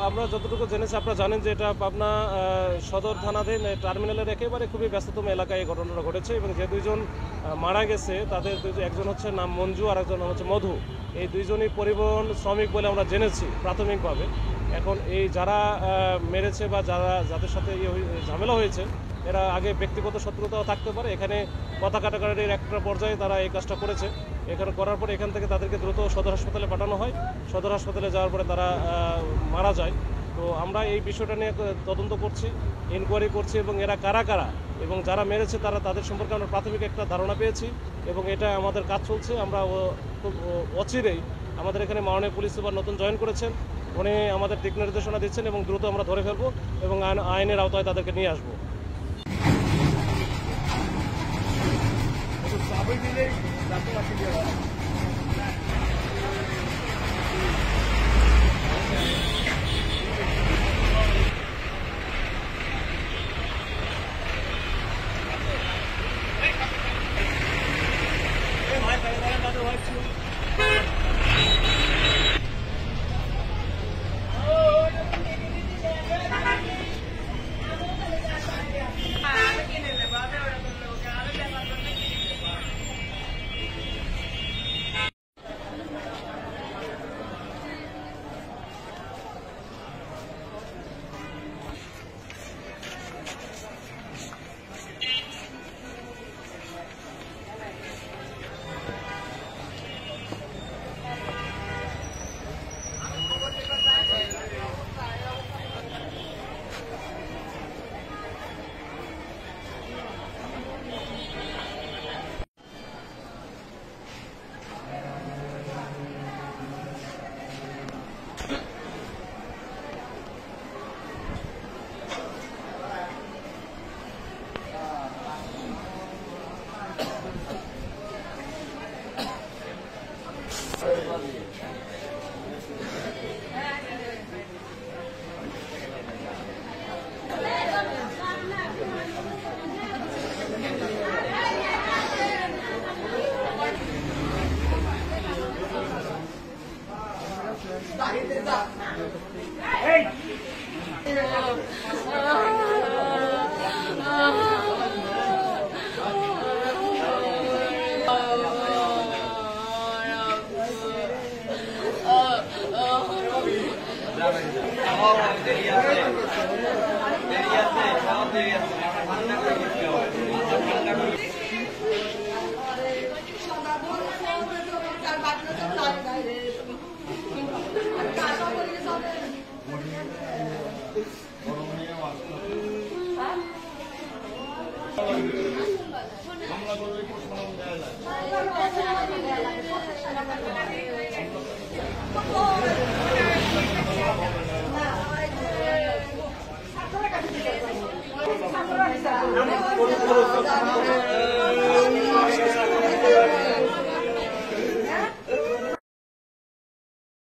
আমরা যতটুকু জেনেছি, আপনারা জানেন যে এটা পাবনা সদর থানাধীন টার্মিনালের একেবারে খুবই ব্যস্ততম এলাকায় এই ঘটনাটা ঘটেছে এবং যে দুইজন মারা গেছে তাদের একজন হচ্ছে নাম মঞ্জু আর একজন নাম হচ্ছে মধু। এই দুইজনই পরিবহন শ্রমিক বলে আমরা জেনেছি প্রাথমিকভাবে। এখন এই যারা মেরেছে বা যাদের সাথে ঝামেলা হয়েছে এরা আগে ব্যক্তিগত শত্রুতাও থাকতে পারে। এখানে কথা কাটাকাটির একটা পর্যায়ে তারা এই কাজটা করেছে। এখানে করার পরে এখান থেকে তাদেরকে দ্রুত সদর হাসপাতালে পাঠানো হয়। সদর হাসপাতালে যাওয়ার পরে তারা মারা যায়। তো আমরা এই বিষয়টা নিয়ে তদন্ত করছি, ইনকোয়ারি করছি এবং এরা কারা কারা এবং যারা মেরেছে তাদের সম্পর্কে আমরা প্রাথমিক একটা ধারণা পেয়েছি এবং এটা আমাদের কাজ চলছে। আমরা খুব অচিরেই আমাদের এখানে মাননীয় পুলিশ সুপার নতুন জয়েন করেছেন, উনি আমাদের দিক নির্দেশনা দিচ্ছেন এবং দ্রুত আমরা ধরে ফেলবো এবং আইনের আওতায় তাদেরকে নিয়ে আসবো। I'm